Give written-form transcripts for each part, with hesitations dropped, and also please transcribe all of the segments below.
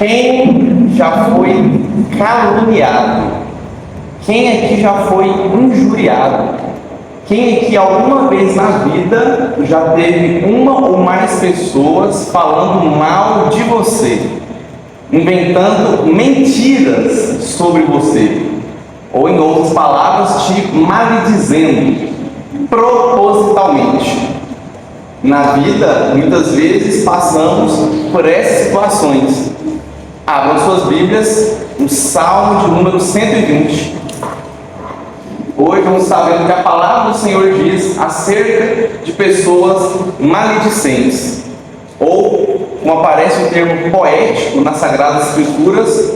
Quem já foi caluniado? Quem aqui já foi injuriado? Quem aqui alguma vez na vida já teve uma ou mais pessoas falando mal de você, inventando mentiras sobre você, ou em outras palavras, te maledizendo propositalmente? Na vida, muitas vezes passamos por essas situações. Abram suas Bíblias no Salmo de número 120. Hoje vamos saber o que a palavra do Senhor diz acerca de pessoas maledicentes, ou, como aparece o termo poético nas Sagradas Escrituras,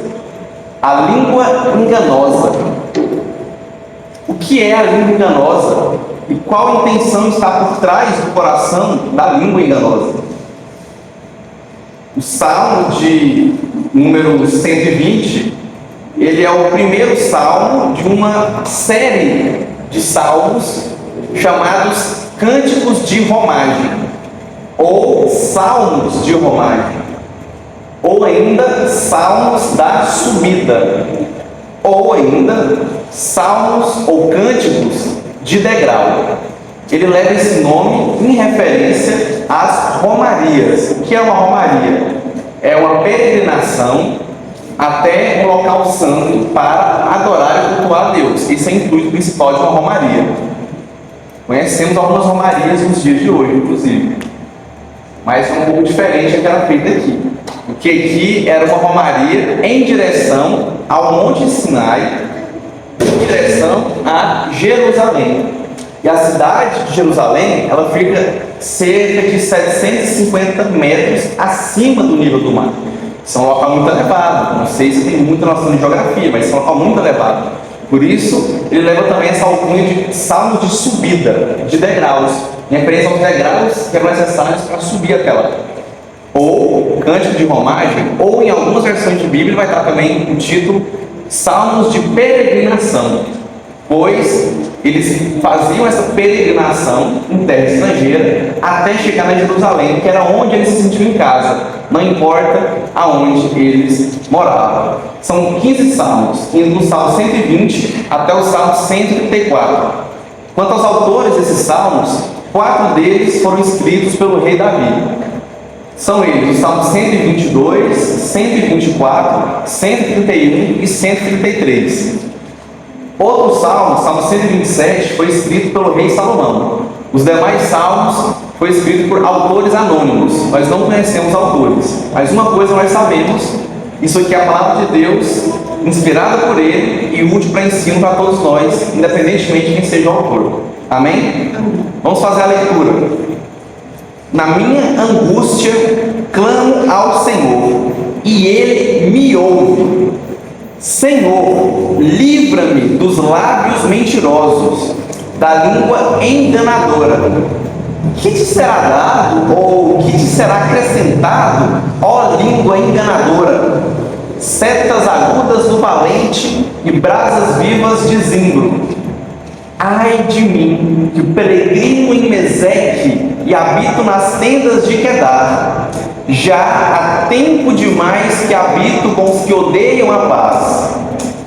a língua enganosa. O que é a língua enganosa? E qual a intenção está por trás do coração da língua enganosa? O Salmo de número 120, ele é o primeiro salmo de uma série de salmos chamados Cânticos de Romagem, ou Salmos de Romagem, ou ainda Salmos da Subida, ou ainda Salmos ou Cânticos de Degrau. Ele leva esse nome em referência às romarias. O que é uma romaria? É uma peregrinação até um local santo para adorar e cultuar a Deus. Esse é o intuito principal de uma romaria. Conhecemos algumas romarias nos dias de hoje, inclusive, mas é um pouco diferente do que era feito aqui. Porque aqui era uma romaria em direção ao Monte Sinai, em direção a Jerusalém. E a cidade de Jerusalém, ela fica cerca de 750 metros acima do nível do mar. Isso é um local muito elevado. Não sei se tem muita noção de geografia, mas é um local muito elevado. Por isso, ele leva também essa alcunha de salmos de subida, de degraus, em referência aos degraus que eram necessários para subir aquela. Ou Cântico de Romagem, ou em algumas versões de Bíblia vai estar também o título Salmos de Peregrinação, pois eles faziam essa peregrinação em terra estrangeira até chegar na Jerusalém, que era onde eles se sentiam em casa, não importa aonde eles moravam. São 15 salmos, indo do Salmo 120 até o Salmo 134. Quanto aos autores desses salmos, 4 deles foram escritos pelo rei Davi. São eles os Salmos 122, 124, 131 e 133. Outro salmo, Salmo 127, foi escrito pelo rei Salomão. Os demais salmos foi escrito por autores anônimos. Nós não conhecemos autores, mas uma coisa nós sabemos: isso aqui é a palavra de Deus, inspirada por ele e útil para ensino para todos nós, independentemente de quem seja o autor. Amém? Vamos fazer a leitura. Na minha angústia, clamo ao Senhor, e Ele me ouve. Senhor, livra-me dos lábios mentirosos, da língua enganadora. Que te será dado, ou que te será acrescentado, ó língua enganadora? Setas agudas do valente e brasas vivas de zimbro. Ai de mim, que peregrino em Meseque e habito nas tendas de Quedar. Já há tempo demais que habito com os que odeiam a paz.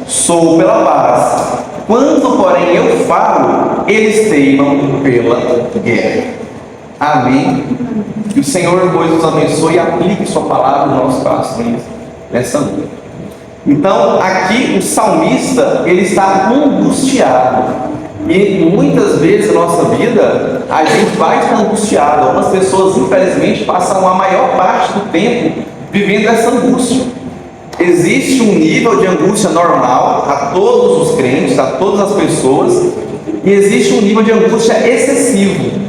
Sou pela paz. Quando, porém, eu falo, eles teimam pela guerra. Amém? Que o Senhor, pois, nos abençoe e aplique sua palavra nos nossos corações nessa noite. Então, aqui o salmista, ele está angustiado. E muitas vezes na nossa vida, a gente vai estar angustiado. Algumas pessoas, infelizmente, passam a maior parte do tempo vivendo essa angústia. Existe um nível de angústia normal a todos os crentes, a todas as pessoas, e existe um nível de angústia excessivo.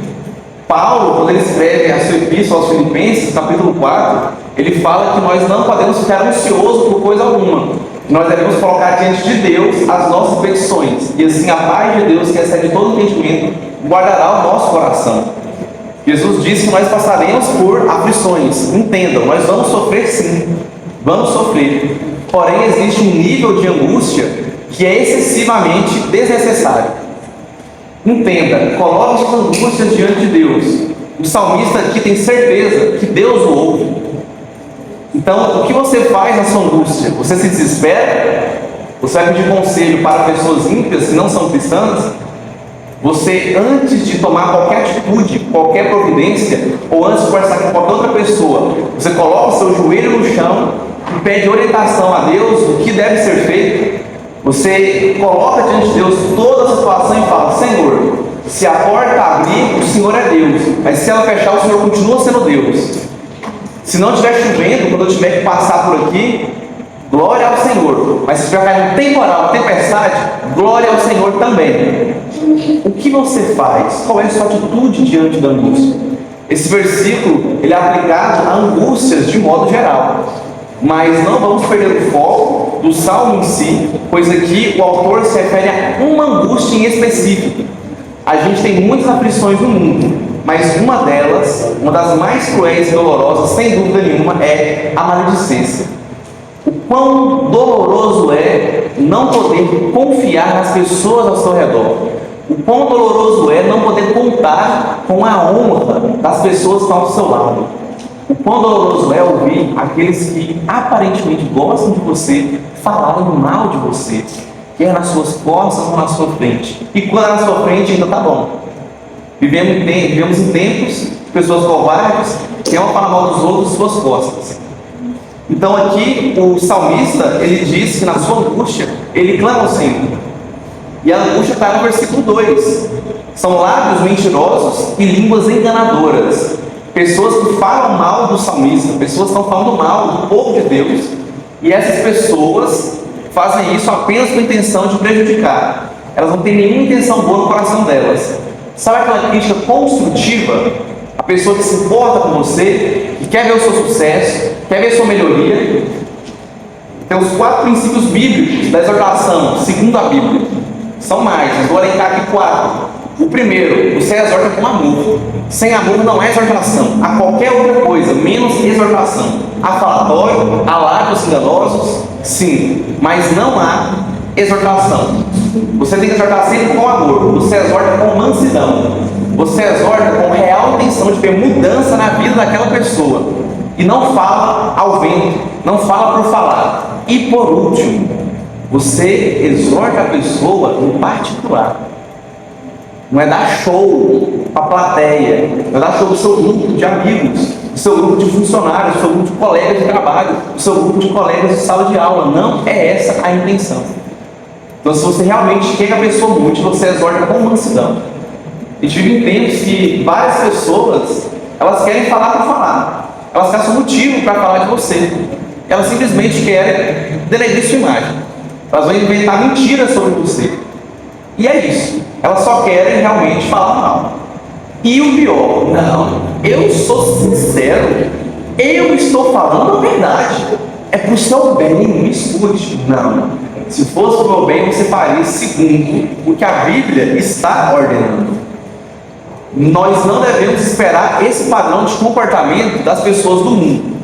Paulo, quando ele escreve a sua epístola aos Filipenses, capítulo 4, ele fala que nós não podemos ficar ansiosos por coisa alguma. Nós devemos colocar diante de Deus as nossas petições, e assim a paz de Deus, que excede todo entendimento, guardará o nosso coração. Jesus disse que nós passaremos por aflições. Entendam, nós vamos sofrer sim, vamos sofrer. Porém, existe um nível de angústia que é excessivamente desnecessário. Entenda, coloque as angústias diante de Deus. O salmista aqui tem certeza que Deus o ouve. Então, o que você faz na sua angústia? Você se desespera? Você vai pedir conselho para pessoas ímpias que não são cristãs? Você, antes de tomar qualquer atitude, qualquer providência, ou antes de conversar com qualquer outra pessoa, você coloca o seu joelho no chão e pede orientação a Deus do que deve ser feito? Você coloca diante de Deus toda a situação e fala: Senhor, se a porta abrir, o Senhor é Deus, mas se ela fechar, o Senhor continua sendo Deus. Se não estiver chovendo, quando eu tiver que passar por aqui, glória ao Senhor. Mas se estiver caindo temporal, tempestade, glória ao Senhor também. O que você faz? Qual é a sua atitude diante da angústia? Esse versículo ele é aplicado a angústias de modo geral. Mas não vamos perder o foco do salmo em si, pois aqui o autor se refere a uma angústia em específico. A gente tem muitas aflições no mundo, mas uma delas, uma das mais cruéis e dolorosas, sem dúvida nenhuma, é a maledicência. O quão doloroso é não poder confiar nas pessoas ao seu redor. O quão doloroso é não poder contar com a honra das pessoas que estão ao seu lado. O quão doloroso é ouvir aqueles que aparentemente gostam de você falarem mal de você, quer nas suas costas ou na sua frente. E quando é na sua frente ainda está bom. Vivemos em tempos de pessoas covardes que amam falar mal dos outros às suas costas. Então aqui o salmista, ele diz que na sua angústia, ele clama ao Senhor. E a angústia está no versículo 2. São lábios mentirosos e línguas enganadoras. Pessoas que falam mal do salmista, pessoas que estão falando mal do povo de Deus. E essas pessoas fazem isso apenas com a intenção de prejudicar. Elas não têm nenhuma intenção boa no coração delas. Sabe aquela crítica construtiva? A pessoa que se importa com você, que quer ver o seu sucesso, quer ver a sua melhoria. Tem os 4 princípios bíblicos da exortação, segundo a Bíblia. São mais, mas vou elencar aqui 4. O primeiro, você exorta com amor. Sem amor não há exortação. Há qualquer outra coisa, menos exortação. Há falatório, há lábios enganosos, sim, mas não há exortação. Você tem que exortar sempre com amor. Você exorta com mansidão. Você exorta com real intenção de ver mudança na vida daquela pessoa. E não fala ao vento, não fala por falar. E por último, você exorta a pessoa no particular. Não é dar show para a plateia, não é dar show do seu grupo de amigos, do seu grupo de funcionários, do seu grupo de colegas de trabalho, do seu grupo de colegas de sala de aula. Não é essa a intenção. Então, se você realmente quer que a pessoa mude, você exorta com mansidão. E tive em tempos que várias pessoas, elas querem falar para falar. Elas caçam motivo para falar de você. Elas simplesmente querem denegrir sua imagem. Elas vão inventar mentiras sobre você. E é isso. Elas só querem realmente falar mal. E o pior, não, eu sou sincero. Eu estou falando a verdade. É para o seu bem, me escute. Não. Se fosse para o meu bem, você faria segundo o que a Bíblia está ordenando. Nós não devemos esperar esse padrão de comportamento das pessoas do mundo.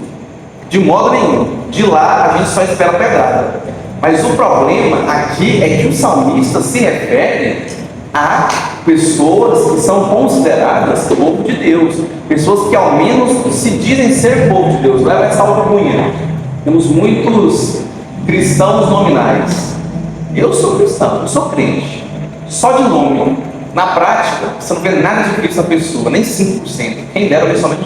De modo nenhum. De lá a gente só espera pedrada. Mas o problema aqui é que o salmista se refere a pessoas que são consideradas povo de Deus. Pessoas que ao menos se dizem ser povo de Deus. Leva essa alcunha. Temos muitos cristãos nominais. Eu sou cristão, eu sou crente. Só de nome. Na prática, você não vê nada de Cristo na pessoa, nem 5%. Quem dera ver somente 1%.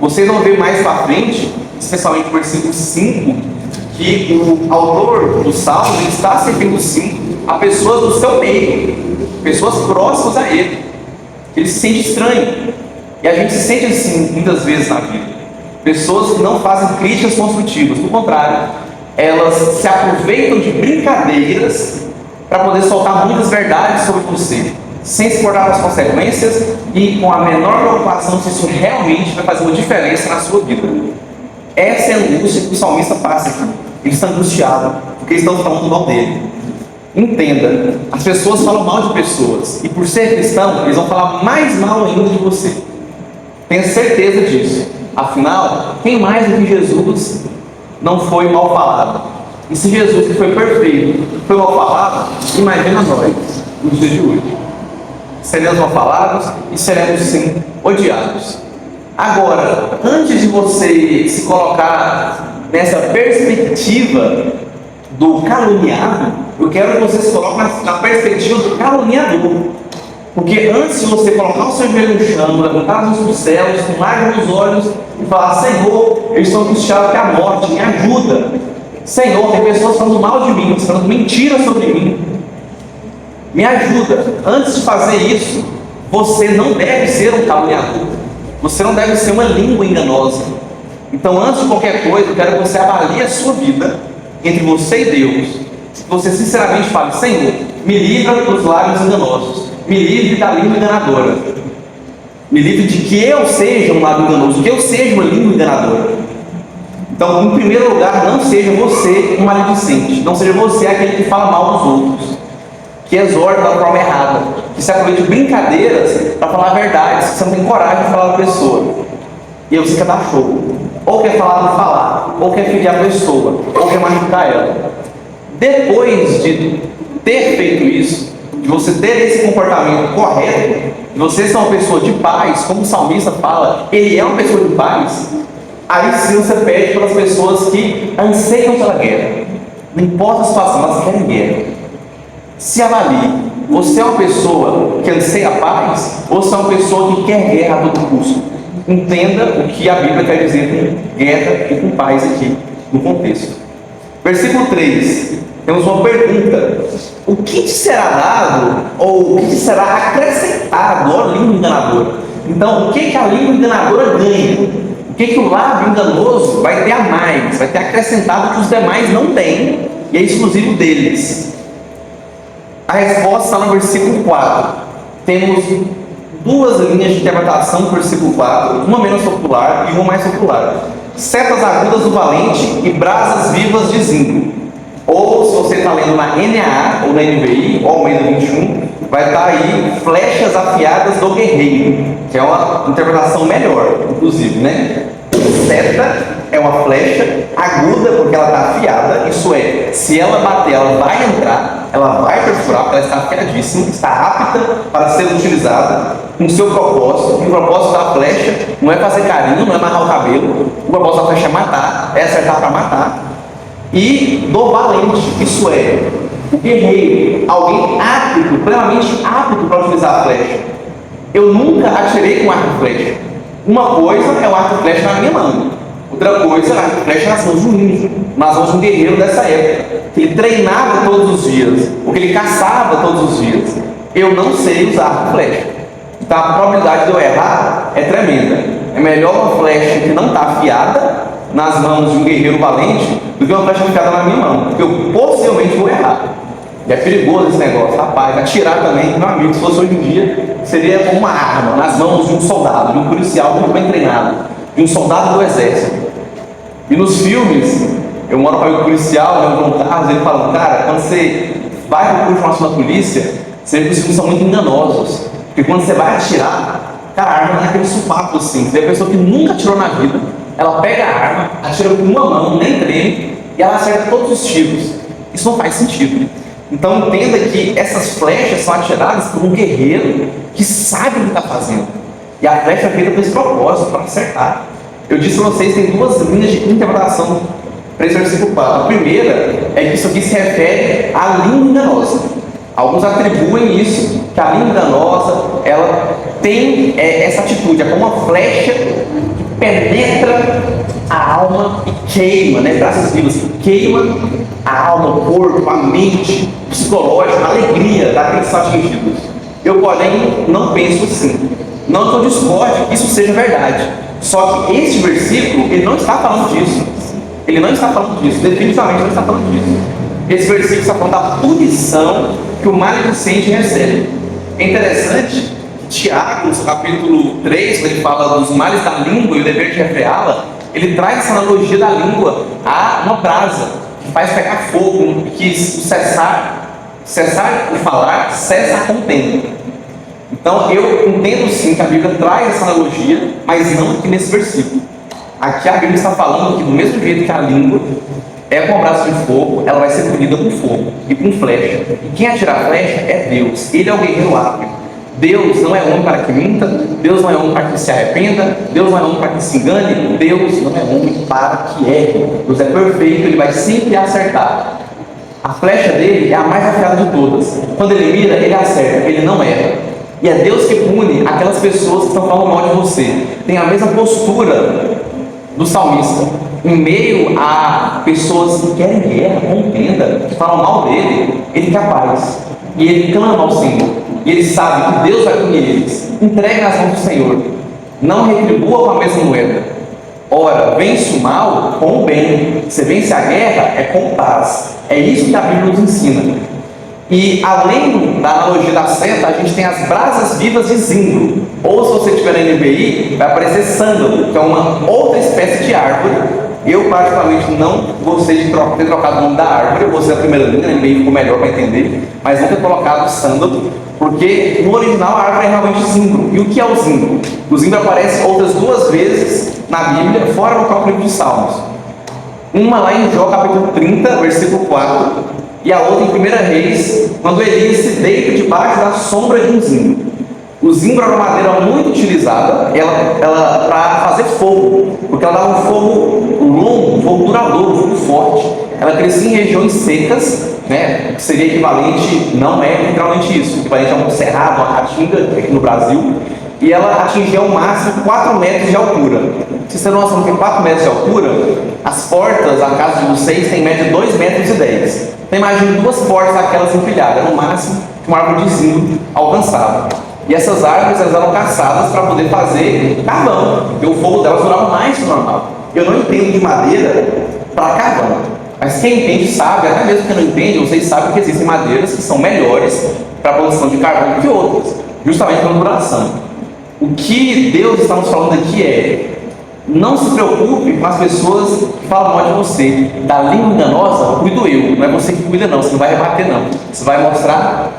Vocês vão ver mais para frente, especialmente no versículo 5, que o autor do Salmo está se referindo sim a pessoas do seu meio, pessoas próximas a ele. Ele se sente estranho. E a gente se sente assim muitas vezes na vida. Pessoas que não fazem críticas construtivas, do contrário, elas se aproveitam de brincadeiras para poder soltar muitas verdades sobre você, sem se importar com as consequências e com a menor preocupação se isso realmente vai fazer uma diferença na sua vida. Essa é a angústia que o salmista passa aqui. Ele está angustiado, porque eles estão falando mal dele. Entenda, as pessoas falam mal de pessoas, e por ser cristão, eles vão falar mais mal ainda de você. Tenha certeza disso. Afinal, quem mais do que Jesus não foi mal falado? E se Jesus, que foi perfeito, foi mal falado, imagina nós, nos dias de hoje. Seremos mal falados e seremos sim odiados. Agora, antes de você se colocar nessa perspectiva do caluniado, eu quero que você se coloque na perspectiva do caluniador. Porque antes de você colocar o seu joelho no chão, levantar as mãos para os céus, com lágrimas nos olhos e falar: Senhor, eu estou angustiado até a morte, me ajuda. Senhor, tem pessoas falando mal de mim, falando mentira sobre mim, me ajuda. Antes de fazer isso, você não deve ser um caluniador. Você não deve ser uma língua enganosa. Então, antes de qualquer coisa, eu quero que você avalie a sua vida entre você e Deus. Que você sinceramente fale: Senhor, me livra dos lábios enganosos, me livre da língua enganadora, me livre de que eu seja um lábio enganoso, que eu seja uma língua enganadora. Então, em primeiro lugar, não seja você um maledicente, não seja você aquele que fala mal dos outros, que exorta da forma errada, que se aproveita de brincadeiras para falar verdades que você não tem coragem de falar da pessoa. E aí você quer dar show, ou quer falar por falar, ou quer ferir a pessoa, ou quer machucar ela. Depois de ter feito isso, de você ter esse comportamento correto, de você ser uma pessoa de paz, como o salmista fala, ele é uma pessoa de paz, aí sim você pede pelas pessoas que anseiam pela guerra. Não importa a situação, elas querem guerra. Se avalie. Você é uma pessoa que anseia a paz, ou você é uma pessoa que quer guerra a todo custo? Entenda o que a Bíblia quer dizer com guerra e com paz aqui, no contexto. Versículo 3, temos uma pergunta: o que te será dado, ou o que te será acrescentado, ó língua enganadora? Então, o que a língua enganadora ganha? O que o lábio enganoso vai ter a mais, vai ter acrescentado que os demais não têm, e é exclusivo deles? A resposta está no versículo 4. Temos duas linhas de interpretação do versículo 4, uma menos popular e uma mais popular. Setas agudas do valente e brasas vivas de zinco. Ou, se você está lendo na NAA ou na NVI, ou Almeida 21, vai estar aí flechas afiadas do guerreiro, que é uma interpretação melhor, inclusive, né? Seta é uma flecha aguda porque ela está afiada, isso é, se ela bater, ela vai entrar, ela vai perfurar, porque ela está afiadíssima, está apta para ser utilizada com o seu propósito. E o propósito da flecha não é fazer carinho, não é amarrar o cabelo, o propósito da flecha é matar, é acertar para matar. E do valente, isso é, o guerreiro, alguém apto, plenamente apto para utilizar a flecha. Eu nunca atirei com arco e flecha. Uma coisa é o arco e flecha na minha mão, outra coisa é o arco e flecha nas mãos de um índio, nas mãos de um guerreiro dessa época, que ele treinava todos os dias, ou que ele caçava todos os dias. Eu não sei usar arco e flecha, então a probabilidade de eu errar é tremenda. É melhor uma flecha que não está afiada nas mãos de um guerreiro valente do que uma flecha afiada na minha mão, porque eu possivelmente vou errar. E é perigoso esse negócio, rapaz. Atirar também, meu amigo, se fosse hoje em dia, seria como uma arma nas mãos de um soldado, de um policial muito bem treinado, de um soldado do exército. E nos filmes, eu moro com um policial, né, um Carlos, ele fala: cara, quando você vai para o curso da polícia, você vê que os filmes são muito enganosos, porque quando você vai atirar, cara, a arma não é aquele supapo assim. Você vê a pessoa que nunca atirou na vida, ela pega a arma, atira com uma mão, nem treme, e ela acerta todos os tiros. Isso não faz sentido. Então entenda que essas flechas são atiradas por um guerreiro que sabe o que está fazendo. E a flecha é feita para esse propósito, para acertar. Eu disse para vocês que tem duas linhas de interpretação para esse versículo 4. A primeira é que isso aqui se refere à língua enganosa. Alguns atribuem isso, que a língua enganosa, ela tem essa atitude, é como uma flecha que penetra a alma e queima, né? Braças vivas, queima a alma, o corpo, a mente, o psicológico, a alegria daqueles que são atingidos. Eu, porém, não penso assim. Não que eu discorde que isso seja verdade. Só que este versículo, ele não está falando disso. Ele não está falando disso, definitivamente não está falando disso. Esse versículo está falando da punição que o maledicente recebe. É interessante que Tiago, no capítulo 3, quando ele fala dos males da língua e o dever de refreá-la, ele traz essa analogia da língua a uma brasa, que faz pegar fogo, que cessar de falar, cessa a contenda. Então eu entendo sim que a Bíblia traz essa analogia, mas não aqui nesse versículo. Aqui a Bíblia está falando que do mesmo jeito que a língua é com braço de fogo, ela vai ser punida com fogo e com flecha. E quem atira a flecha é Deus. Ele é o guerreiro hábil. Deus não é homem para que minta, Deus não é homem para que se arrependa, Deus não é homem para que se engane, Deus não é homem para que erre. Deus é perfeito, Ele vai sempre acertar. A flecha dele é a mais afiada de todas. Quando Ele mira, Ele acerta, Ele não erra. E é Deus que pune aquelas pessoas que estão falando mal de você. Tem a mesma postura do salmista. Em meio a pessoas que querem guerra, contenda, que falam mal dele, ele é capaz. E ele clama ao Senhor. E ele sabe que Deus vai punir eles. Entregue nas mãos do Senhor. Não retribua com a mesma moeda. Ora, vence o mal com o bem. Você vence a guerra é com paz. É isso que a Bíblia nos ensina. E além da analogia da seta, a gente tem as brasas vivas de zimbro. Ou se você estiver na NVI, vai aparecer sândalo, que é uma outra espécie de árvore. Eu particularmente não gostei de ter trocado o nome da árvore. Eu vou ser a primeira linha, na NVI ficou melhor para entender. Mas não ter colocado sândalo, porque no original a árvore é realmente zimbro. E o que é o zimbro? O zimbro aparece outras 2 vezes na Bíblia, fora no próprio livro de Salmos. Uma lá em Jó capítulo 30, versículo 4. E a outra em 1 Reis, quando Elias se deita debaixo da sombra de um zimbro. O zimbro era uma madeira muito utilizada ela para fazer fogo, porque ela dava um fogo longo, um fogo duradouro, um fogo forte. Ela crescia em regiões secas, né, que seria equivalente, não é literalmente isso, equivalente a um cerrado, uma caatinga aqui no Brasil. E ela atingia ao máximo 4 metros de altura. Se você não noção que tem 4 metros de altura, as portas da casa de vocês têm em média 2,10 metros. Então imagine 2 portas daquelas empilhadas, no máximo que uma árvore de zimbro alcançava. E essas árvores elas eram caçadas para poder fazer carvão, porque o fogo delas durava mais que o normal. Eu não entendo de madeira para carvão, mas quem entende sabe, até mesmo quem não entende, vocês sabem que existem madeiras que são melhores para a produção de carvão do que outras, justamente pela duração. O que Deus está nos falando aqui é: não se preocupe com as pessoas que falam mal de você. Da língua enganosa, cuido eu. Não é você que cuida, não. Você não vai rebater, não. Você vai mostrar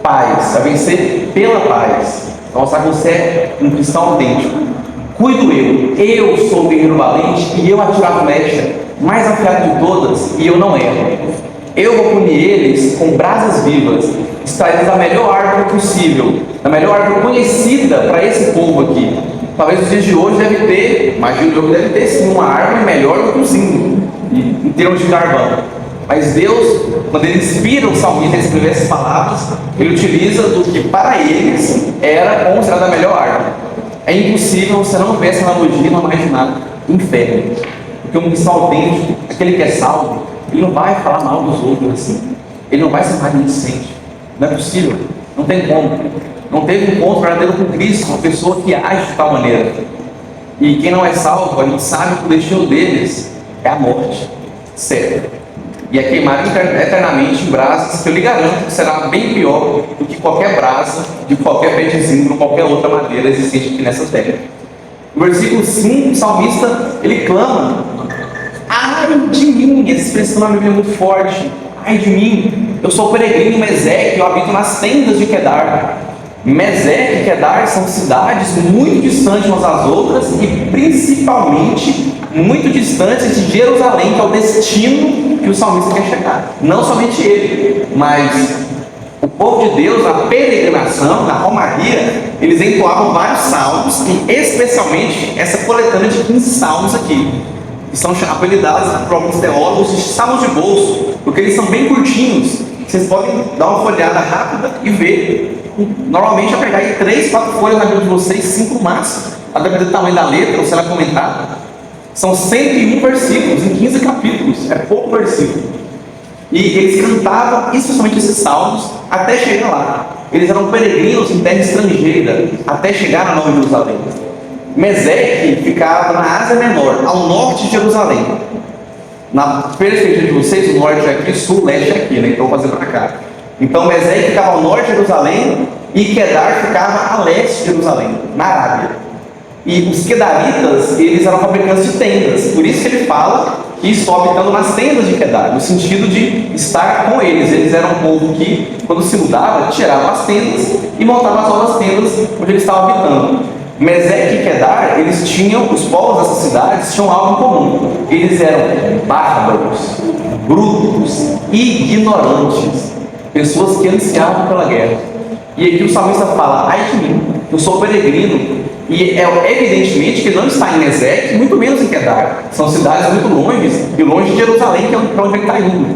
paz. Você vai vencer pela paz. Vai mostrar que você é um cristão autêntico. Cuido eu. Eu sou o guerreiro valente e eu atiro a flecha mais afiada de todas e eu não erro. Eu vou punir eles com brasas vivas, extraídas da melhor árvore possível, da melhor árvore conhecida para esse povo aqui. Talvez nos dias de hoje deve ter, imagino eu que deve ter sim, uma árvore melhor do que o zimbro, em termos de carvão. Mas Deus, quando Ele inspira o salmista a escrever essas palavras, Ele utiliza do que para eles era considerada a melhor árvore. É impossível você não ver essa analogia e não imaginar inferno. Porque um cristão autêntico, aquele que é salvo, ele não vai falar mal dos outros assim. Ele não vai ser maledicente. Não é possível. Não tem como. Não teve um encontro verdadeiro com Cristo, uma pessoa que age de tal maneira. E quem não é salvo, a gente sabe que o destino deles é a morte. Sério. E é queimado eternamente em brasas, que eu lhe garanto que será bem pior do que qualquer brasa de qualquer pé de zimbro ou qualquer outra madeira existente aqui nessa terra. No versículo 5, o salmista, ele clama: ai de mim! Essa expressão na Bíblia é muito forte. Ai de mim! Eu sou peregrino em Meseque, eu habito nas tendas de Quedar. Meseque e Quedar são cidades muito distantes umas das outras e principalmente muito distantes de Jerusalém, que é o destino que o salmista quer chegar. Não somente ele, mas o povo de Deus, na peregrinação, na romaria, eles entoavam vários salmos e especialmente essa coletânea de 15 salmos aqui, que são apelidados por alguns teólogos de salmos de bolso, porque eles são bem curtinhos. Vocês podem dar uma folhada rápida e ver. Normalmente eu pegar aí 3, 4 folhas na Bíblia de vocês, 5 no máximo, a depender do tamanho da letra, ou se ela comentar. São 101 versículos em 15 capítulos, é pouco versículo. E eles cantavam especialmente esses salmos até chegar lá. Eles eram peregrinos em terra estrangeira até chegar na Nova Jerusalém. Meseque ficava na Ásia Menor, ao norte de Jerusalém. Na perspectiva de vocês, o norte é aqui, o sul, o leste é aqui, né? Então vou fazer para cá. Então Meseque ficava ao norte de Jerusalém e Quedar ficava a leste de Jerusalém, na Arábia. E os quedaritas, eles eram fabricantes de tendas. Por isso que ele fala que estou habitando nas tendas de Quedar, no sentido de estar com eles. Eles eram um povo que, quando se mudava, tirava as tendas e montava as novas tendas onde eles estavam habitando. Meseque e Quedar, eles tinham, os povos dessas cidades tinham algo em comum. Eles eram bárbaros, brutos, ignorantes, pessoas que ansiavam pela guerra. E aqui o salmista fala: ai de mim, eu sou peregrino. E evidentemente que ele não está em Ezequiel, muito menos em Kedar. São cidades muito longe, e longe de Jerusalém, que é para onde ele está indo.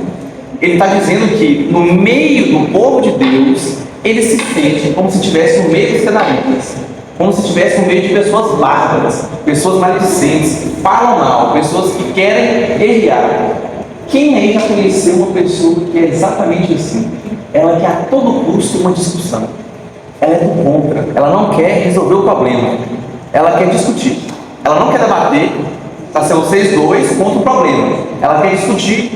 Ele está dizendo que no meio do povo de Deus, ele se sente como se estivesse no meio dos kedaritas, como se estivesse no meio de pessoas bárbaras, pessoas maledicentes, que falam mal, pessoas que querem errar. Quem aí já conheceu uma pessoa que é exatamente assim? Ela quer a todo custo uma discussão. Ela é do contra. Ela não quer resolver o problema. Ela quer discutir. Ela não quer debater. Está sendo vocês dois contra o problema. Ela quer discutir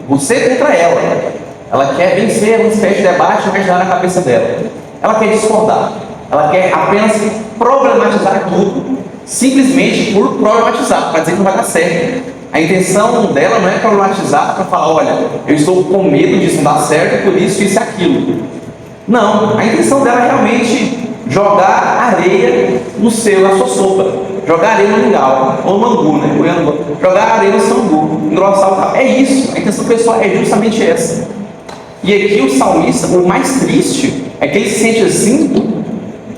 você contra ela. Ela quer vencer uma espécie de debate ao invés de dar na cabeça dela. Ela quer discordar. Ela quer apenas problematizar tudo, simplesmente por problematizar, para dizer que não vai dar certo. A intenção dela não é problematizar para falar: olha, eu estou com medo disso não dar certo, por isso e aquilo. Não, a intenção dela é realmente jogar areia na sua sopa, jogar areia no mingau, ou no mangu, né? Jogar areia no sambu, engrossar o carro. É isso, a intenção pessoal é justamente essa. E aqui o salmista, o mais triste, é que ele se sente assim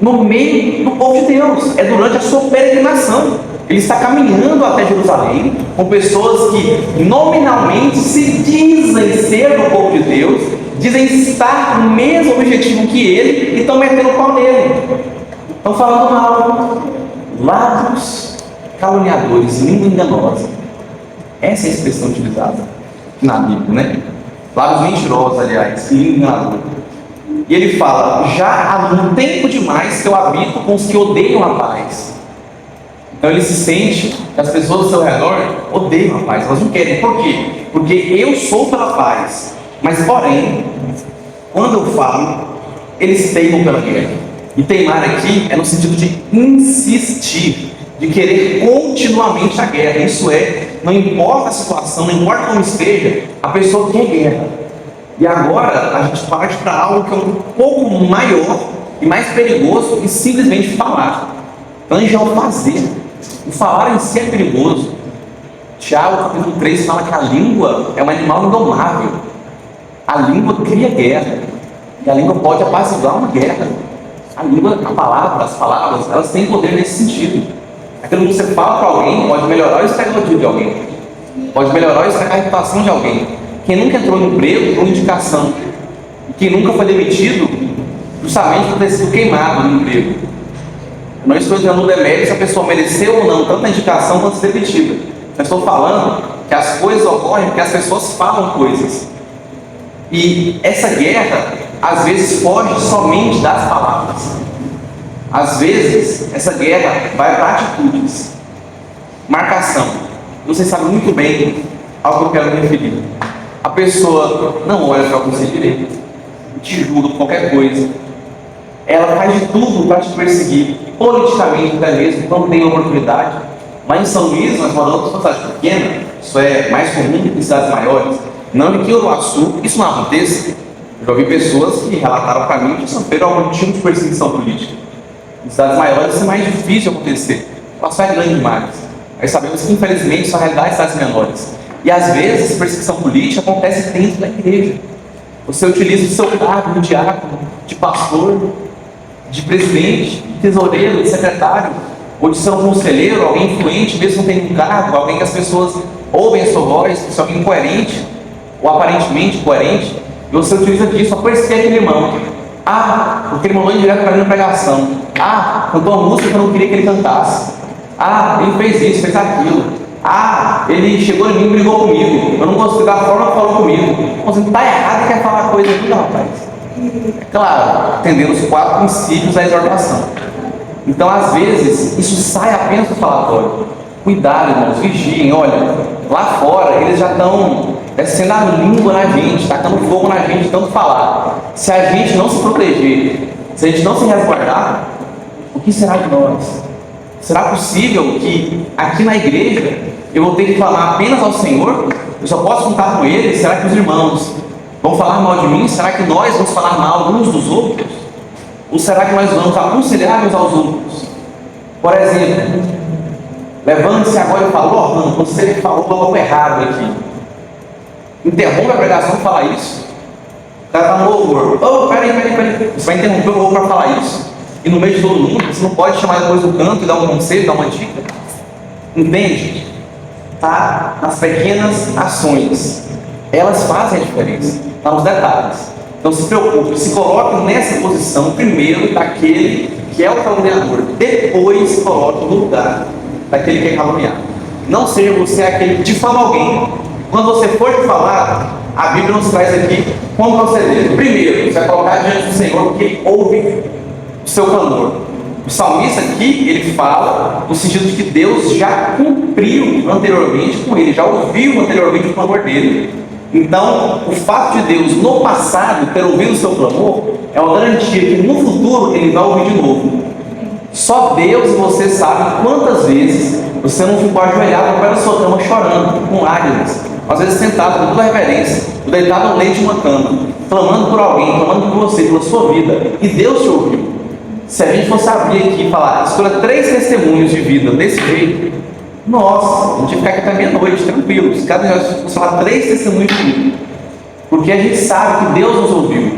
no meio do povo de Deus, é durante a sua peregrinação. Ele está caminhando até Jerusalém com pessoas que nominalmente se dizem ser do povo de Deus, dizem estar no mesmo objetivo que ele e estão metendo o pau nele. Estão falando mal. Lábios caluniadores, língua enganosa. Essa é a expressão utilizada na Bíblia, né? Lábios mentirosos, aliás, língua enganadora. E ele fala: já há um tempo demais que eu habito com os que odeiam a paz. Então ele se sente que as pessoas ao seu redor odeiam a paz, elas não querem. Por quê? Porque eu sou pela paz, mas porém, quando eu falo, eles teimam pela guerra. E teimar aqui é no sentido de insistir, de querer continuamente a guerra. Isso é, não importa a situação, não importa como esteja, a pessoa quer guerra. E agora a gente parte para algo que é um pouco maior e mais perigoso que simplesmente falar. Anjo é o fazer. O falar em si é perigoso. Tiago, capítulo 3, fala que a língua é um animal indomável. A língua cria guerra. E a língua pode apaziguar uma guerra. A língua, a palavra, as palavras, elas têm poder nesse sentido. Aquilo que você fala para alguém pode melhorar ou estragar o dia de alguém. Pode melhorar ou estragar a reputação de alguém. Quem nunca entrou no emprego por indicação. E quem nunca foi demitido justamente por ter sido queimado no emprego. Eu não estou dizendo no demérito se a pessoa mereceu ou não tanto a indicação quanto ser demitida. Eu estou falando que as coisas ocorrem porque as pessoas falam coisas. E essa guerra, às vezes, foge somente das palavras. Às vezes, essa guerra vai para atitudes. Marcação. Você sabe muito bem ao que eu quero me referir. A pessoa não olha para você direito, te julga por qualquer coisa. Ela faz de tudo para te perseguir, politicamente até mesmo, quando tem oportunidade. Mas em São Luís, nós moramos numa cidade pequena, isso é mais comum que em cidades maiores. Não que em Uruaçu isso não aconteça. Eu já ouvi pessoas que relataram para mim que sofreram algum tipo de perseguição política. Em cidades maiores isso é mais difícil de acontecer. Uruaçu é grande demais. Mas sabemos que infelizmente isso é a realidade de cidades menores. E às vezes essa perseguição política acontece dentro da igreja. Você utiliza o seu cargo de diácono, de pastor, de presidente, de tesoureiro, de secretário, ou de ser um conselheiro, alguém influente, mesmo não tendo um cargo, alguém que as pessoas ouvem a sua voz, se alguém incoerente, ou aparentemente coerente, e você utiliza disso para perseguir aquele irmão. Ah, porque ele mandou indireto para mim na pregação. Ah, cantou uma música que eu não queria que ele cantasse. Ah, ele fez isso, fez aquilo. Ah, ele chegou em mim e brigou comigo. Eu não gostei da forma que falou comigo. Você está errado e quer falar coisa aqui, não, rapaz. É claro, atendendo os 4 princípios da exortação. Então, às vezes, isso sai apenas do falatório. Cuidado, irmãos, vigiem. Olha, lá fora eles já estão descendo a língua na gente, tacando fogo na gente, tanto falar. Se a gente não se proteger, se a gente não se resguardar, o que será de nós? Será possível que aqui na igreja eu vou ter que falar apenas ao Senhor? Eu só posso contar com Ele? Será que os irmãos vão falar mal de mim? Será que nós vamos falar mal uns dos outros? Ou será que nós vamos aconselhar uns aos outros? Por exemplo, levante-se agora e fala: Orlando, você falou algo errado aqui. Interrompe a pregação e fala isso. cara tá no louvor. Oh, peraí. Você vai interromper o louvor para falar isso. E no meio de todo mundo, você não pode chamar depois do canto e dar um conselho, dar uma dica. Entende? Tá nas pequenas ações. Elas fazem a diferença. Tá nos detalhes. Então se preocupe, se coloque nessa posição primeiro daquele que é o caluniador. Depois se coloque no lugar daquele que é caluniado. Não seja você aquele que difama alguém. Quando você for falar, a Bíblia nos traz aqui como proceder. Primeiro, você vai colocar diante do Senhor porque Ele ouve o seu clamor. O salmista aqui, ele fala no sentido de que Deus já cumpriu anteriormente com ele, já ouviu anteriormente o clamor dele. Então, o fato de Deus no passado ter ouvido o seu clamor é uma garantia que no futuro Ele vai ouvir de novo. Só Deus e você sabem quantas vezes você não ficou ajoelhado no pé da sua cama chorando, com lágrimas, às vezes sentado com toda reverência, deitado no leito de uma cama, clamando por alguém, clamando por você, pela sua vida, e Deus te ouviu. Se a gente fosse abrir aqui e falar, escolha 3 testemunhos de vida desse jeito, nossa, a gente ia ficar aqui até meia-noite, tranquilos. Cada dia nós falar 3 testemunhos de vida. Porque a gente sabe que Deus nos ouviu.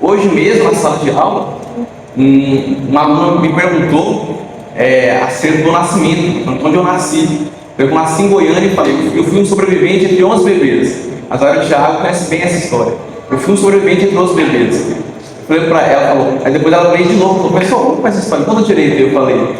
Hoje mesmo, na sala de aula, uma aluna me perguntou acerca do nascimento, onde eu nasci. Eu nasci em Goiânia e falei, eu fui um sobrevivente entre 11 bebês. Mas agora o Thiago conhece bem essa história. Eu fui um sobrevivente entre 11 bebês. Eu falei para ela, falou, aí depois ela veio de novo, falou, pessoal, como é essa história? Quando eu tirei, eu falei,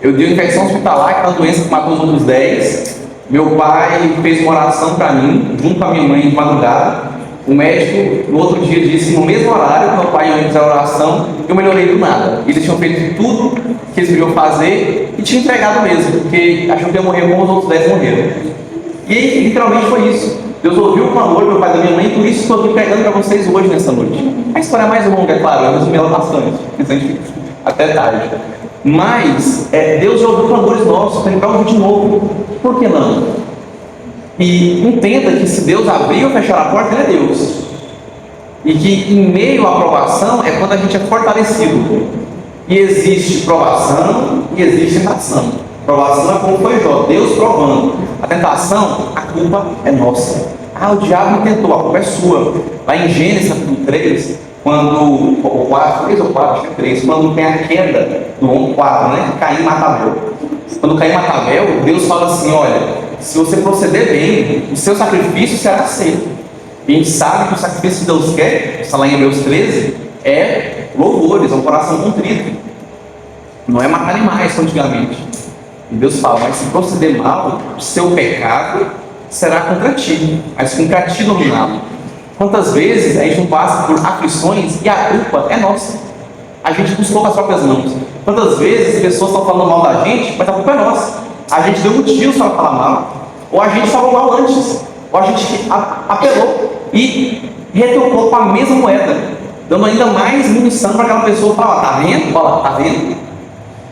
eu dei uma infecção hospitalar, que é uma doença que matou os outros 10. Meu pai fez uma oração para mim, junto com a minha mãe de madrugada. O médico, no outro dia, disse, no mesmo horário que meu pai e a mãe fizeram a oração, eu melhorei do nada. Eles tinham feito tudo que eles queriam fazer e tinham entregado mesmo, porque acham que eu ia morrer como os outros 10 morreram. E literalmente foi isso. Deus ouviu o clamor do meu pai e da minha mãe, e por isso estou aqui pregando para vocês hoje, nessa noite. A história é mais longa, é claro, eu resumi ela bastante, até tarde. Mas Deus já ouviu clamores nossos, tem que ouvir de novo. Por que não? E entenda que se Deus abrir ou fechar a porta, Ele é Deus. E que em meio à provação é quando a gente é fortalecido. E existe provação e existe tentação. Provação é como foi Jó, Deus provando. A tentação, a culpa é nossa. Ah, o diabo me tentou, a culpa é sua. Lá em Gênesis capítulo 3, quando, 3 ou 4, acho que é 3, quando tem a queda do homem 4, né? Caim mata Abel. Quando Caim mata Abel, Deus fala assim, olha, se você proceder bem, o seu sacrifício será aceito. E a gente sabe que o sacrifício que Deus quer, está lá em Hebreus 13, é louvores, é um coração contrito. Não é matar animais, como antigamente. E Deus fala, mas se proceder mal, o seu pecado será contra ti, mas contra ti dominá-lo. Quantas vezes a gente não passa por aflições e a culpa é nossa? A gente buscou com as próprias mãos. Quantas vezes as pessoas estão falando mal da gente, mas a culpa é nossa? A gente deu motivos para falar mal, ou a gente falou mal antes, ou a gente apelou e retrucou com a mesma moeda, dando ainda mais munição para aquela pessoa falar, tá vendo? Olha, tá vendo?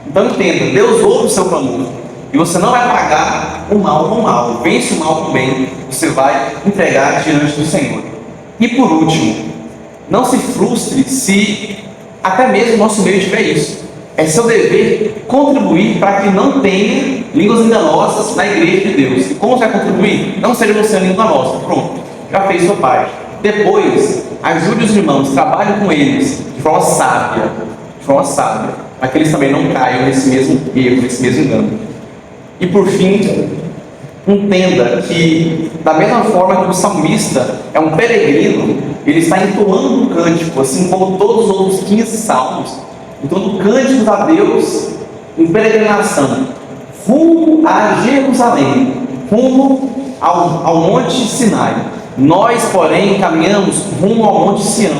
Então entenda, Deus ouve o seu clamor, e você não vai pagar o mal com o mal, vence o mal com o bem, você vai entregar diante do Senhor. E por último, não se frustre se até mesmo o nosso meio tiver isso. É seu dever contribuir para que não tenha línguas enganosas na igreja de Deus. E como você vai contribuir? Não seja você a língua enganosa. Pronto, já fez sua parte. Depois, ajude os irmãos, trabalhe com eles de forma sábia, para que eles também não caiam nesse mesmo erro, nesse mesmo engano. E por fim, entenda que, da mesma forma que o salmista é um peregrino, ele está entoando um cântico, assim como todos os outros 15 salmos, entoando cânticos a Deus em peregrinação, rumo a Jerusalém, rumo ao Monte Sinai. Nós, porém, caminhamos rumo ao Monte Sião,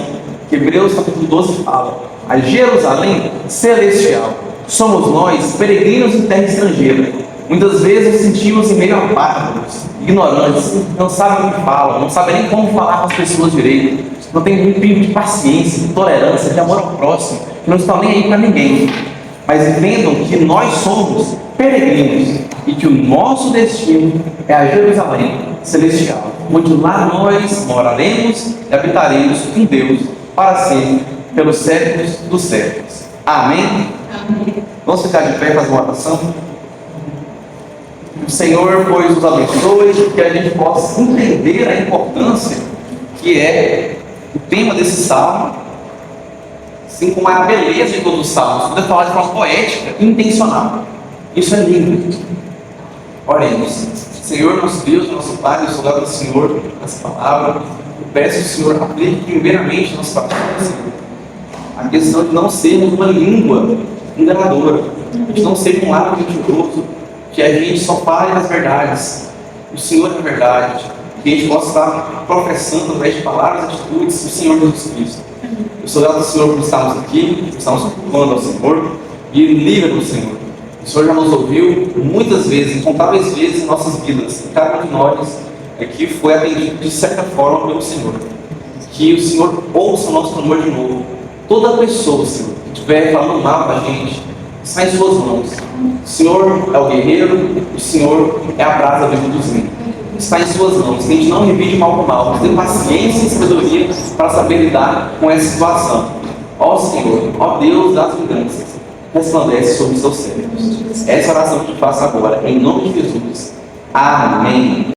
que Hebreus capítulo 12 fala, a Jerusalém celestial. Somos nós, peregrinos em terra estrangeira. Muitas vezes nos sentimos em meio a bárbaros, ignorantes, não sabem o que falam, não sabem nem como falar com as pessoas direito, não tem um pingo de paciência, de tolerância, de amor ao próximo, que não estão nem aí para ninguém. Mas entendam que nós somos peregrinos e que o nosso destino é a Jerusalém celestial, onde lá nós moraremos e habitaremos com Deus para sempre, pelos séculos dos séculos. Amém? Amém. Vamos ficar de pé e fazer uma oração? O Senhor, pois, nos abençoe, que a gente possa entender a importância que é O tema desse salmo, assim como a beleza de todos os salmos, tudo é falado de forma poética, intencional. Isso é lindo. Oremos. Senhor, nosso Deus, nosso Pai, eu sou grato ao Senhor nessa palavra. Eu peço que o Senhor aplique primeiramente nosso coração, a questão de não sermos uma língua enganadora, de não ser um lábio mentiroso, que a gente só fale as verdades. O Senhor é a verdade, que a gente possa estar professando através de palavras e atitudes o Senhor Jesus Cristo. Eu sou grato ao Senhor por estarmos aqui, por estarmos cultuando ao Senhor e livre-nos, Senhor. O Senhor já nos ouviu muitas vezes, incontáveis vezes em nossas vidas, e cada um de nós aqui foi atendido de certa forma pelo Senhor. Que o Senhor ouça o nosso clamor de novo. Toda pessoa, Senhor, que estiver falando mal da gente, está em suas mãos. O Senhor é o guerreiro, o Senhor é a brasa viva dos vinhos. Está em suas mãos. Que a gente não revide mal com mal, mas tenha paciência e sabedoria para saber lidar com essa situação. Ó Senhor, ó Deus das vinganças, resplandece sobre os seus servos. Essa oração que eu faço agora, em nome de Jesus. Amém.